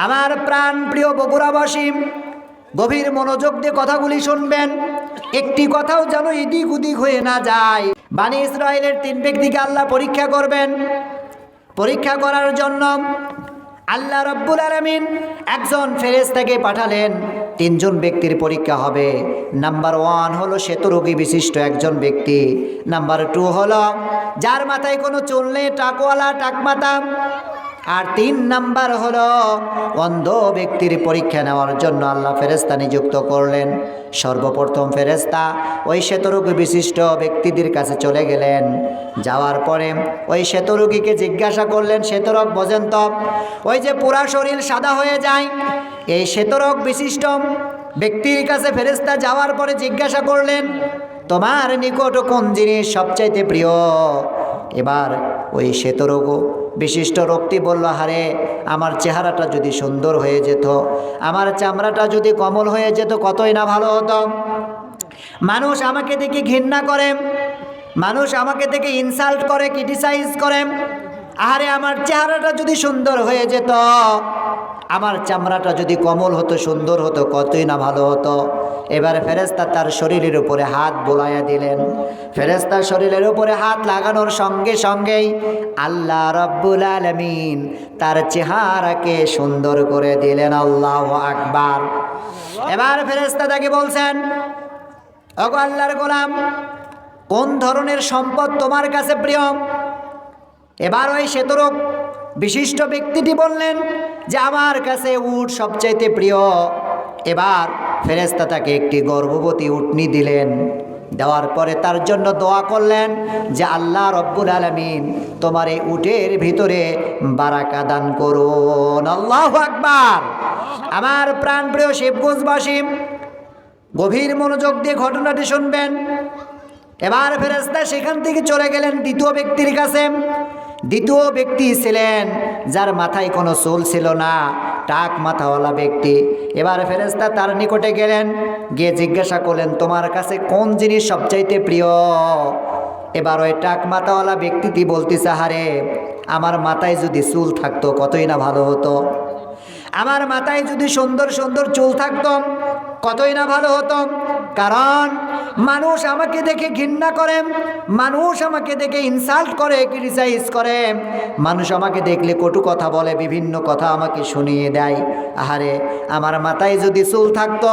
আমার প্রাণ প্রিয় বগুড়াবাসী, গভীর মনোযোগ দিয়ে কথাগুলি শুনবেন। একটি কথাও যেন এদিক ওদিক হয়ে না যায়। বনী ইসরাইলের 3 ব্যক্তিকে আল্লাহ পরীক্ষা করবেন। পরীক্ষা করার জন্য আল্লাহ রাব্বুল আলামিন একজন ফেরেশতাকে পাঠালেন। 3 জন ব্যক্তির পরীক্ষা হবে। নাম্বার 1 হলো শ্বেতরোগী বিশিষ্ট একজন ব্যক্তি। নাম্বার 2 হলো যার মাথায় কোনো চুল নেই, টাকওয়ালা, টাকমাথা। আর 3 নাম্বার হলো অন্ধ ব্যক্তির পরীক্ষা নেওয়ার জন্য আল্লাহ ফেরেশতা নিযুক্ত করলেন। সর্বপ্রথম ফেরেশতা ওই শ্বেতরোগী বিশিষ্ট ব্যক্তিদের কাছে চলে গেলেন। যাওয়ার পরে ওই শ্বেতরোগীকে জিজ্ঞাসা করলেন, শ্বেতরোগ বোঝেন তো, ওই যে পুরা শরীর সাদা হয়ে যায়, এই শ্বেতরোগ বিশিষ্ট ব্যক্তির কাছে ফেরেশতা যাওয়ার পরে জিজ্ঞাসা করলেন, তোমার নিকট কোন জিনিস সবচাইতে প্রিয়? এবার ওই শ্বেতরোগ বিশিষ্ট রোগটি বলল, হারে আমার চেহারাটা যদি সুন্দর হয়ে যেত, আমার চামড়াটা যদি কোমল হয়ে যেত, কতই না ভালো হতো। মানুষ আমাকে দেখে ঘৃণা করে, মানুষ আমাকে দেখে ইনসাল্ট করে, ক্রিটিসাইজ করে। আরে আমার চেহারাটা যদি সুন্দর হয়ে যেত, আমার চামড়াটা যদি কোমল হতো, সুন্দর হতো, কতই না ভালো হতো। এবারে ফেরেশতা তার শরীরের উপরে হাত বোলাইয়া দিলেন। ফেরেশতার শরীরের উপরে হাত লাগানোর সঙ্গে সঙ্গেই আল্লাহ রাব্বুল আলামিন তার চেহারাকে সুন্দর করে দিলেন। আল্লাহু আকবার। এবার ফেরেশতা তাকে বলছেন, ওগো আল্লাহর গোলাম, কোন ধরনের সম্পদ তোমার কাছে প্রিয়? এবার ওই শ্বেতরোগ বিশিষ্ট ব্যক্তিটি বললেন যে আমার কাছে উট সবচাইতে প্রিয়। এবার ফেরেশতা তাকে একটি গর্ভবতী উটনি দিলেন। দেওয়ার পরে তার জন্য দোয়া করলেন যে আল্লাহ রব্বুল আলামিন তোমার এই উটের ভিতরে বারাকা দান করুন। আল্লাহু আকবার। আমার প্রাণপ্রিয় শিবগঞ্জবাসী, গভীর মনোযোগ দিয়ে ঘটনাটি শুনবেন। এবার ফেরেশতা সেখান থেকে চলে গেলেন দ্বিতীয় ব্যক্তির কাছে। দ্বিতীয় ব্যক্তি ছিলেন যার মাথায় কোনো চুল ছিল না, টাক মাথাওয়ালা ব্যক্তি। এবার ফেরেশতা তার নিকটে গেলেন, গিয়ে জিজ্ঞাসা করলেন, তোমার কাছে কোন জিনিস সবচাইতে প্রিয়? এবার ওই টাক মাথাওয়ালা ব্যক্তিটি বলতেছে, হারে আমার মাথায় যদি চুল থাকতো, কতই না ভালো হতো। আমার মাথায় যদি সুন্দর সুন্দর চুল থাকতো, কতই না ভালো হতো। কারণ মানুষ আমাকে দেখে ঘৃণা করে, মানুষ আমাকে দেখে ইনসাল্ট করে, ক্রিটিসাইজ করে, মানুষ আমাকে দেখলে কটু কথা বলে, বিভিন্ন কথা আমাকে শুনিয়ে দেয়। আহারে আমার মাথায় যদি চুল থাকতো,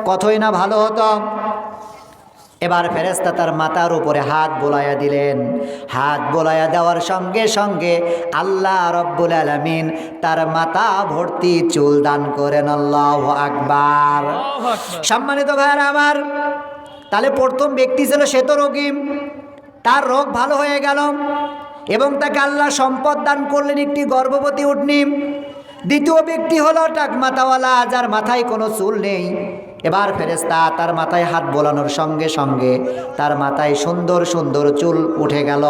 কতই না ভালো হতো। এবার ফেরেশতা তার মাথার উপরে হাত বোলাইয়া দিলেন। হাত বোলাইয়া দেওয়ার সঙ্গে সঙ্গে আল্লাহ রব্বুল আলামিন তার মাথা ভর্তি চুল দান করেন। আল্লাহু আকবার। সম্মানিত ভাইরা আমার, তাহলে প্রথম ব্যক্তি ছিল শ্বেতরোগী, তার রোগ ভালো হয়ে গেল এবং তাকে আল্লাহ সম্পদ দান করলেন, একটি গর্ভবতী উটনি। দ্বিতীয় ব্যক্তি হলো টাকমাথাওয়ালা, যার মাথায় কোনো চুল নেই। এবার ফেরেশতা তার মাথায় হাত বোলানোর সঙ্গে সঙ্গে তার মাথায় সুন্দর সুন্দর চুল উঠে গেল,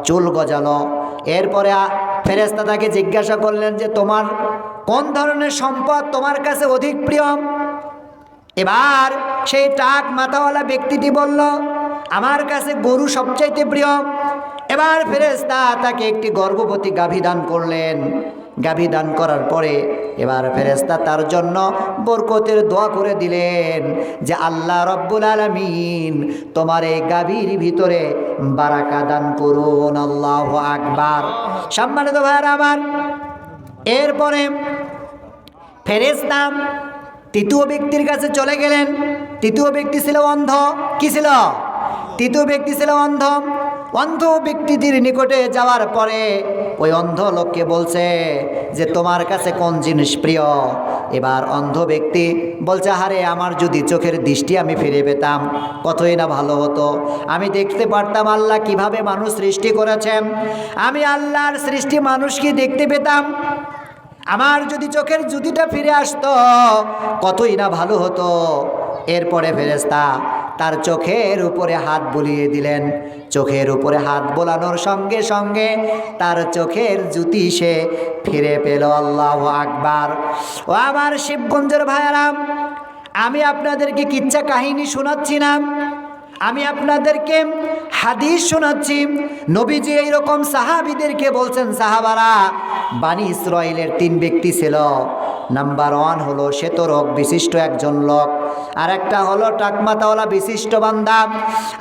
চুল গজালো। এরপরে ফেরেশতা তাকে জিজ্ঞাসা করলেন যে তোমার কোন ধরনের সম্পদ তোমার কাছে অধিক প্রিয়? এবার সেই টাক মাথাওয়ালা ব্যক্তিটি বলল, আমার কাছে গরু সবচাইতে প্রিয়। এবার ফেরেশতা তাকে একটি গর্ভবতী গাভী দান করলেন। গাভী দান করার পরে এবার ফেরেশতা তার জন্য বরকতের দোয়া করে দিলেন যে আল্লাহ রব্বুল আলামিন তোমার এই গাভীর ভিতরে বারাকা দান করুন। আল্লাহু আকবার। সম্মানিত ভাইরা আমার, এরপরে ফেরেশতা তৃতীয় ব্যক্তির কাছে চলে গেলেন। তৃতীয় ব্যক্তি ছিল অন্ধ। কি ছিল? তৃতীয় ব্যক্তি ছিল অন্ধ। অন্ধ ব্যক্তিটির নিকটে যাওয়ার পরে ওই অন্ধ লোককে বলছে যে তোমার কাছে কোন জিনিস প্রিয়? এবার অন্ধ ব্যক্তি বলছে, হারে আমার যদি চোখের দৃষ্টি আমি ফিরে পেতাম, কতই না ভালো হতো। আমি দেখতে পারতাম আল্লাহ কিভাবে মানুষ সৃষ্টি করেছেন, আমি আল্লাহর সৃষ্টি মানুষকে দেখতে পেতাম। আমার যদি চোখের জ্যোতিটা ফিরে আসতো, কতই না ভালো হতো। এরপরে ফেরেশতা তার চোখের উপরে হাত বুলিয়ে দিলেন। চোখের উপরে হাত বোলানোর সঙ্গে সঙ্গে তার চোখের জ্যোতি সে ফিরে পেল। আল্লাহু আকবার। ও আমার শিবগঞ্জের ভাইয়ারা, আমি আপনাদেরকে কিচ্ছা কাহিনী শোনাচ্ছি না, আমি আপনাদেরকে হাদিস শোনাচ্ছি। নবীজি এইরকম সাহাবীদেরকে বলছেন, সাহাবারা, বনী ইসরাইলের 3 ব্যক্তি ছিল। নাম্বার 1 হলো শ্বেতরোগ বিশিষ্ট একজন লোক, আর একটা হলো টাকমাতাওয়ালা বিশিষ্ট বান্দা,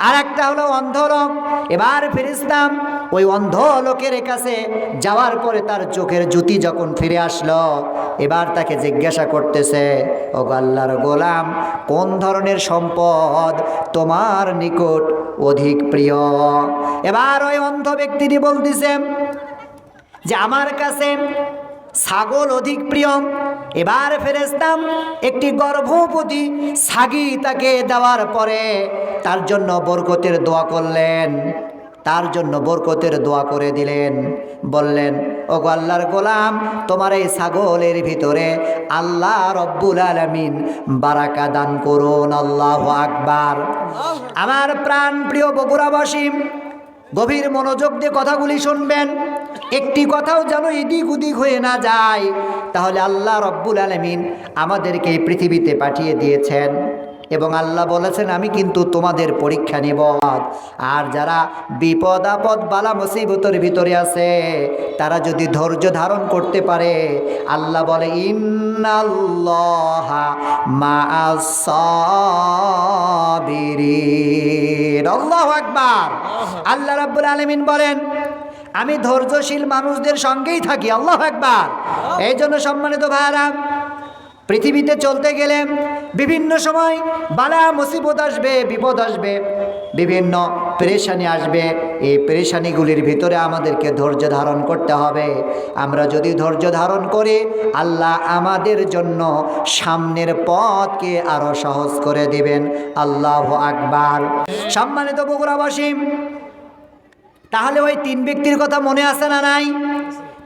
আর একটা হলো অন্ধ লোক। এবার ফেরেশতা ওই অন্ধ লোকের কাছে যাওয়ার পরে তার চোখের জ্যোতি যখন ফিরে আসলো, এবার তাকে জিজ্ঞাসা করতেছে, ও আল্লাহর গোলাম, কোন ধরনের সম্পদ তোমার নিকট অধিক প্রিয়? এবার ওই অন্ধ ব্যক্তিটি বলতেছে যে আমার কাছে ছাগল অধিক প্রিয়। এবার ফেরেশতা একটি গর্ভবতী ছাগি তাকে দেওয়ার পরে তার জন্য বরকতের দোয়া করলেন, তার জন্য বরকতের দোয়া করে দিলেন। বললেন, ও আল্লাহর গোলাম, তোমার এই ছাগলের ভিতরে আল্লাহ রব্বুল আলামিন বারাকা দান করুন। আল্লাহু আকবার। আমার প্রাণ প্রিয় বগুড়াবাসী, গভীর মনোযোগ দিয়ে কথাগুলি শুনবেন। একটি কথাও যেন এদিক ওদিক হয়ে না যায়। তাহলে আল্লাহ রব্বুল আলামিন আমাদেরকে এই পৃথিবীতে পাঠিয়ে দিয়েছেন এবং আল্লাহ বলেছেন আমি কিন্তু তোমাদের পরীক্ষা নেব। আর যারা বিপদ আপদ বালা মুসিবতের ভিতরে আছে তারা যদি ধৈর্য ধারণ করতে পারে, আল্লাহ বলে ইন্নাল্লাহা মাআস সাবিরিন। আল্লাহু আকবার। আল্লাহ রাব্বুল আলামিন বলেন আমি ধৈর্যশীল মানুষদের সঙ্গেই থাকি। আল্লাহু আকবার। এই জন্য সম্মানিত ভাইরা, পৃথিবীতে চলতে গেলে বিভিন্ন সময় বালা মুসিবত আসবে, বিপদ আসবে, বিভিন্ন পেরেশানি আসবে। এই পেরেশানিগুলির ভিতরে আমাদেরকে ধৈর্য ধারণ করতে হবে। আমরা যদি ধৈর্য ধারণ করি, আল্লাহ আমাদের জন্য সামনের পথকে আরো সহজ করে দিবেন। আল্লাহু আকবার। সম্মানিত বগুড়াবাসী, তাহলে ওই 3 ব্যক্তির কথা মনে আছে না নাই?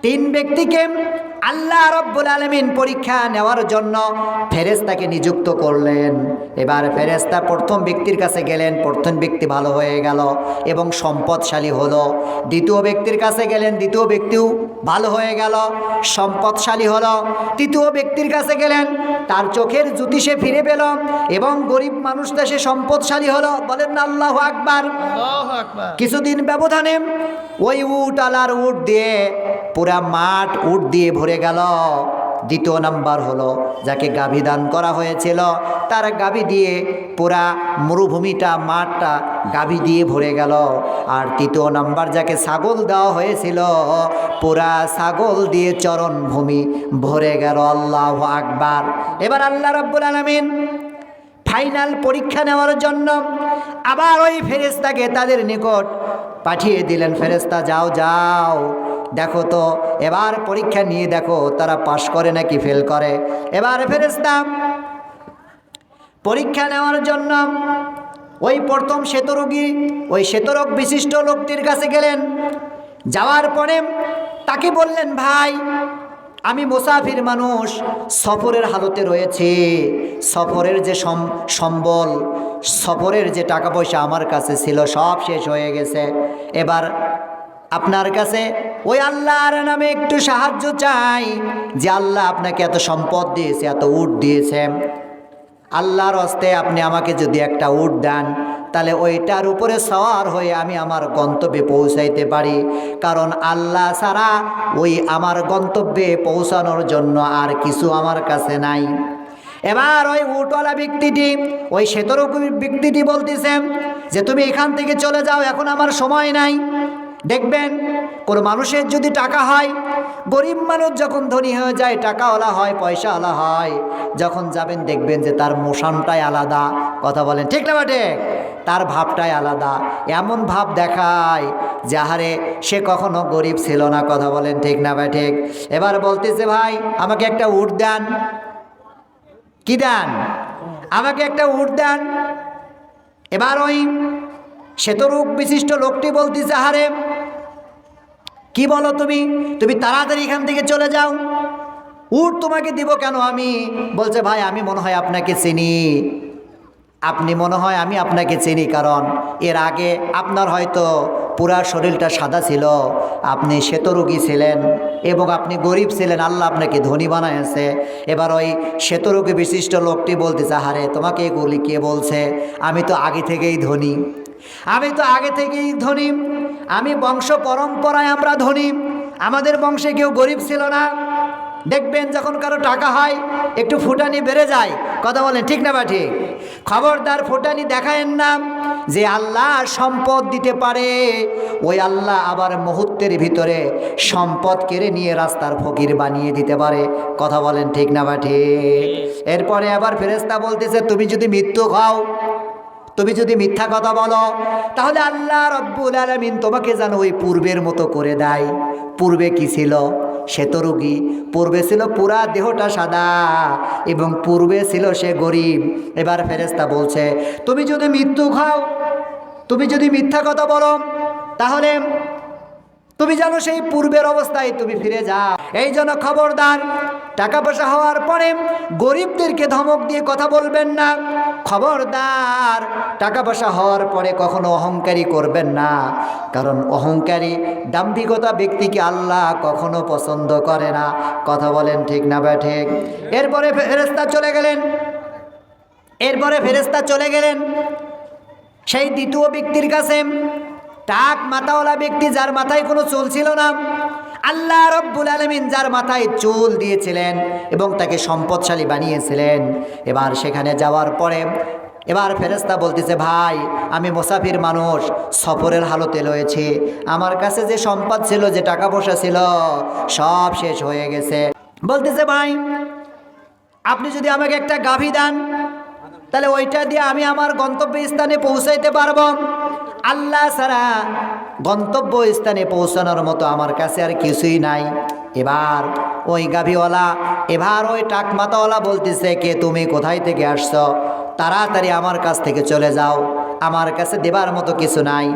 3 ব্যক্তিকে আল্লাহ রব্বুল আলামিন পরীক্ষা নেওয়ার জন্য ফেরেশতাকে নিযুক্ত করলেন। এবার ফেরেশতা প্রথম ব্যক্তির কাছে গেলেন, প্রথম ব্যক্তি ভালো হয়ে গেল এবং সম্পদশালী হলো। দ্বিতীয় ব্যক্তির কাছে গেলেন, দ্বিতীয় ব্যক্তিও ভালো হয়ে গেল, সম্পদশালী হলো। তৃতীয় ব্যক্তির কাছে গেলেন, তার চোখের জ্যোতি সে ফিরে পেল এবং গরিব মানুষটা সে সম্পদশালী হলো। বলেন না আল্লাহু আকবার। কিছুদিন ব্যবধানে ওই উট আলার উট দিয়ে পুরা মাঠ উট দিয়ে ভরে গেল। দ্বিতীয় নাম্বার হলো যাকে গাভী দান করা হয়েছিল, তার গাভী দিয়ে পুরা মরুভূমিটা মাঠটা গাভী দিয়ে ভরে গেল। আর তৃতীয় নাম্বার যাকে ছাগল দেওয়া হয়েছিল, পুরা ছাগল দিয়ে চরণভূমি ভরে গেল। আল্লাহু আকবার। এবার আল্লাহ রাব্বুল আলামিন ফাইনাল পরীক্ষা নেওয়ার জন্য আবার ওই ফেরেশতাকে তাদের নিকট পাঠিয়ে দিলেন। ফেরেশতা যাও যাও, দেখো তো এবার পরীক্ষা নিয়ে দেখো তারা পাশ করে নাকি ফেল করে। এবার ফেরেশতা পরীক্ষা নেওয়ার জন্য ওই প্রথম শ্বেতরোগী, ওই শ্বেতরোগ বিশিষ্ট লোকটির কাছে গেলেন। যাওয়ার পরে তাকে বললেন, ভাই আমি মুসাফির মানুষ, সফরের হালতে রয়েছে, সফরের যে সম্বল, সফরের যে টাকা পয়সা আমার কাছে ছিল সব শেষ হয়ে গেছে। এবার আপনার কাছে ওই আল্লাহর নামে একটু সাহায্য চাই, যে আল্লাহ আপনাকে এত সম্পদ দিয়েছে, এত উট দিয়েছে, আল্লাহর হস্তে আপনি আমাকে যদি একটা উট দেন, তাহলে ওইটার উপরে সওয়ার হয়ে আমি আমার গন্তব্যে পৌঁছাইতে পারি। কারণ আল্লাহ ছাড়া ওই আমার গন্তব্যে পৌঁছানোর জন্য আর কিছু আমার কাছে নাই। এবার ওই উটওয়ালা ব্যক্তিটি, ওই শ্বেতরোগী ব্যক্তিটি বলতেছেন যে তুমি এখান থেকে চলে যাও, এখন আমার সময় নাই। দেখবেন কোনো মানুষের যদি টাকা হয়, গরিব মানুষ যখন ধনী হয়ে যায়, টাকাওয়ালা হয়, পয়সাওয়ালা হয়, যখন যাবেন দেখবেন যে তার মোশনটাই আলাদা। কথা বলেন ঠিক না ঠিক? তার ভাবটাই আলাদা, এমন ভাব দেখায় যে আহারে সে কখনো গরিব ছিল না। কথা বলেন ঠিক না ভাই ঠিক? এবার বলতেছে, ভাই আমাকে একটা উট দেন। কি দেন? আমাকে একটা উট দেন। এবার ওই শ্বেতরোগ বিশিষ্ট লোকটি বলতেছে, আহারে কি বলো তুমি, তুমি তাড়াতাড়ি এখান থেকে চলে যাও, উট তোমাকে দিব কেন আমি? বলছে, ভাই আমি মনে হয় আপনাকে চিনি, আপনি মনে হয় আমি আপনাকে চিনি, কারণ এর আগে আপনার হয়তো পুরা শরীরটা সাদা ছিল, আপনি শ্বেতরোগী ছিলেন এবং আপনি গরিব ছিলেন, আল্লাহ আপনাকে ধনী বানাইছে। এবার ওই শ্বেতরোগী বিশিষ্ট লোকটি বলতেছে, আহারে তোমাকে এগুলি কে বলছে? আমি তো আগে থেকেই ধনী, আমি তো আগে থেকেই ধনী, আমি বংশ পরম্পরায় আমরা ধনী, আমাদের বংশে কেউ গরিব ছিল না। দেখবেন যখন কারো টাকা হয় একটু ফুটানি বেড়ে যায়, কথা বলেন ঠিক না বা ঠিক? খবরদার ফুটানি দেখায়েন না। যে আল্লাহ সম্পদ দিতে পারে ওই আল্লাহ আবার মুহূর্তের ভিতরে সম্পদ কেড়ে নিয়ে রাস্তার ফকির বানিয়ে দিতে পারে, কথা বলেন ঠিক না বা ঠিক? এরপরে আবার ফেরেশতা বলতেছে তুমি যদি মৃত্যু খাও, তুমি যদি মিথ্যা কথা বলো, তাহলে আল্লাহ রব্বুল আলামিন তোমাকে যেন ওই পূর্বের মতো করে দেয়। পূর্বে কি ছিল? সে তো রোগী। পূর্বে ছিল পুরা দেহটা সাদা এবং পূর্বে ছিল সে গরিব। এবার ফেরেশতা বলছে তুমি যদি মৃত্যু খাও, তুমি যদি মিথ্যা কথা বলো, তাহলে তুমি জানো সেই পূর্বের অবস্থায় তুমি ফিরে যাও। এই জন্য খবরদার, টাকা পয়সা হওয়ার পরে গরিবদেরকে ধমক দিয়ে কথা বলবেন না। খবরদার, টাকা পয়সা হওয়ার পরে কখনো অহংকারী করবেন না, কারণ অহংকারী দাম্ভিকতা ব্যক্তিকে আল্লাহ কখনো পছন্দ করে না, কথা বলেন ঠিক না বা ঠিক? এরপরে ফেরেশতা চলে গেলেন সেই দ্বিতীয় ব্যক্তির কাছে, টাক মাথাওয়ালা ব্যক্তি, যার মাথায় কোনো চুল ছিল না। আল্লাহ রব্বুল আলামিন যার মাথায় চুল দিয়েছিলেন এবং তাকে সম্পদশালী বানিয়েছিলেন। এবার সেখানে যাওয়ার পরে এবার ফেরেশতা বলতেছে ভাই, আমি মুসাফির মানুষ, সফরের হালতে রয়েছে, আমার কাছে যে সম্পদ ছিল, যে টাকা পয়সা ছিল, সব শেষ হয়ে গেছে। বলতেছে ভাই, আপনি যদি আমাকে একটা গাভী দেন, তাহলে ওইটা দিয়ে আমি আমার গন্তব্য স্থানে পৌঁছাইতে পারবো। আল্লাহ ছাড়া গন্তব্য স্থানে পৌঁছানোর মতো আমার কাছে আর কিছুই নাই। এবার ওই গাভীওয়ালা, এবার ওই টাকমাতাওয়ালা বলতেছে কে তুমি, কোথায় থেকে আসছো, তাড়াতাড়ি আমার কাছ থেকে চলে যাও, আমার কাছে দেবার মতো কিছু নাই,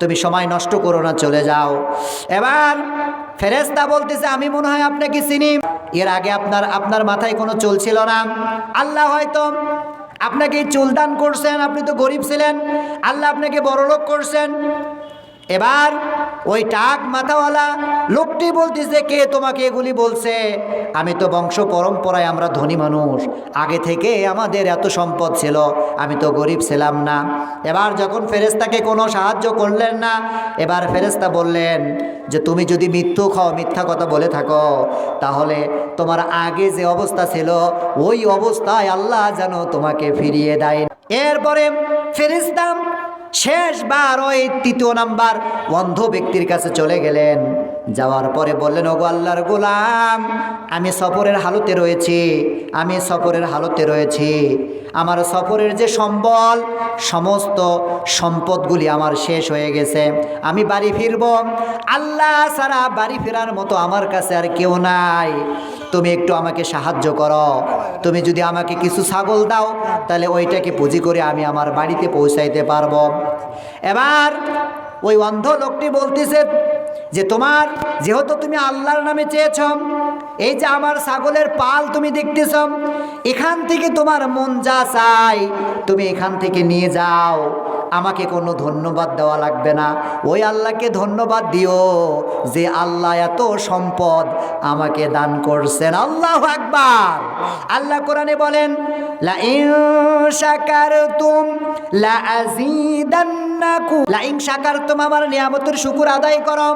তুমি সময় নষ্ট করো না, চলে যাও। এবার ফেরেশতা বলতেছে আমি মনে হয় আপনাকে চিনি, এর আগে আপনার মাথায় কোনো চুল ছিল না, আল্লাহ হয়তো আপনাকে চুল দান করছেন, আপনি তো গরিব ছিলেন, আল্লাহ আপনাকে বড়লোক করছেন। এবার ওই টাক মাথাওয়ালা লোকটি বলতেছে কে তোমাকে এগুলি বলছে, আমি তো বংশ পরম্পরায় আমরা ধনী মানুষ, আগে থেকে আমাদের এত সম্পদ ছিল, আমি তো গরিব ছিলাম না। এবার যখন ফেরেশতাকে কোনো সাহায্য করলেন না, এবার ফেরেশতা বললেন যে তুমি যদি মৃত্যু খাও, মিথ্যা কথা বলে থাকো, তাহলে তোমার আগে যে অবস্থা ছিল ওই অবস্থায় আল্লাহ যেন তোমাকে ফিরিয়ে দেয়। এরপরে ফেরেশতা শেষবার ওই তৃতীয় নাম্বার অন্ধ ব্যক্তির কাছে চলে গেলেন। যাওয়ার পরে বললেন ওগো আল্লাহর গোলাম, আমি সফরের হালতে রয়েছি, আমার সফরের যে সম্বল, সমস্ত সম্পদগুলি আমার শেষ হয়ে গেছে, আমি বাড়ি ফিরব, আল্লাহ ছাড়া বাড়ি ফেরার মতো আমার কাছে আর কেউ নাই, তুমি একটু আমাকে সাহায্য করো, তুমি যদি আমাকে কিছু ছাগল দাও, তাহলে ওইটাকে পুঁজি করে আমি আমার বাড়িতে পৌঁছাইতে পারবো। এবার ওই অন্ধ লোকটি বলতেছে যে তোমার, যেহেতু তুমি আল্লাহর নামে চেয়েছ, এই যে আমার ছাগলের পাল তুমি দেখতেছ, এখান থেকে তোমার মন যা চাই তুমি এখান থেকে নিয়ে যাও, আমাকে কোনো ধন্যবাদ দেওয়া লাগবে না, ওই আল্লাহকে ধন্যবাদ দিও যে আল্লাহ এত সম্পদ আমাকে দান করছেন। আল্লাহু আকবার। আল্লাহ কোরআনে বলেন লা ইন শাকারতুম লা আযীদান্নাকুম, লা ইন শাকারতুম, আমার নিয়ামতের শুকর আদায় করো,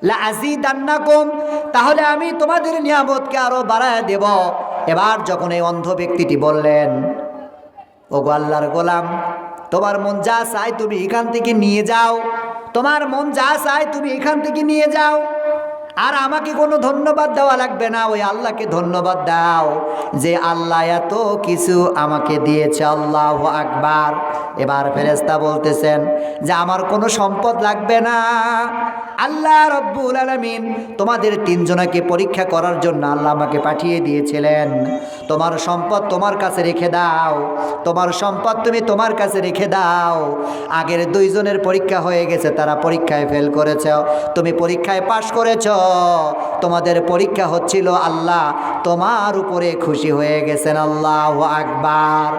লা আযীদান্নাকুম, তাহলে আমি তোমাদের নিয়ামতকে আরো বাড়ায় দেব। এবার যখন এই অন্ধ ব্যক্তিটি বললেন ওগো আল্লাহর গোলাম, তোমার মন যা চায় তুমি এখান থেকে নিয়ে যাও, তোমার মন যা চায় তুমি এখান থেকে নিয়ে যাও, আর আমাকে কোনো ধন্যবাদ দেওয়া লাগবে না, ওই আল্লাহকে ধন্যবাদ দাও যে আল্লাহ এত কিছু আমাকে দিয়েছে। আল্লাহু আকবার। এবার ফেরেশতা বলতেছেন যে আমার কোনো সম্পদ লাগবে না, আল্লাহ রব্বুল আলামিন তোমাদের তিনজনকে পরীক্ষা করার জন্য আল্লাহ আমাকে পাঠিয়ে দিয়েছিলেন, তোমার সম্পদ তোমার কাছে রেখে দাও, তোমার সম্পদ তুমি তোমার কাছে রেখে দাও। আগের দুইজনের পরীক্ষা হয়ে গেছে, তারা পরীক্ষায় ফেল করেছে, তুমি পরীক্ষায় পাশ করেছ, তোমাদের পরীক্ষা হচ্ছিল, আল্লাহ তোমার উপরে খুশি হয়ে গেছেন। আল্লাহু আকবার।